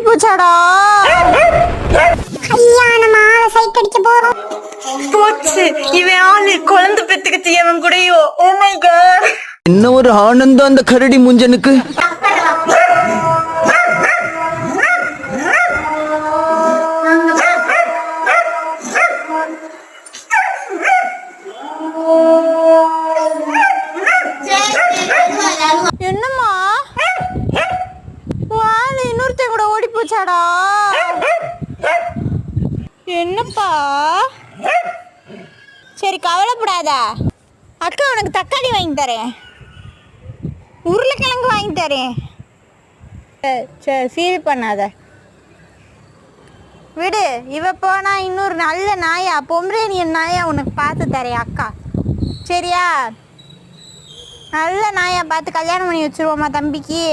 போச்சாடா. கல்யாணமா சைட் அடிக்க போறோம். போச்சு இவன் ஆளு குழந்தை பெத்துக்கிச்சு அவன் கூடயோ. ஓ மை காட், என்ன ஒரு ஆனந்தம் அந்த கரடி முஞ்சனுக்கு. என்னம்மா வாழை இன்னொருத்தன் கூட ஓடி போச்சாடா. என்னப்பா, சரி கவலைப்படாத, அக்கா உனக்கு தக்காளி வாங்கி தரேன், உருளைக்கிழங்கு வாங்கி தரேன். சரி ஃபீல் பண்ணாத, விடு. இவ போனா இன்னொரு நல்ல நாயா, பொம்ரேனியன் நாயா உனக்கு பார்த்து தரேன் அக்கா, சரியா? நல்ல நாயா பார்த்து கல்யாணம் பண்ணி வச்சிருவோமா தம்பிக்கு.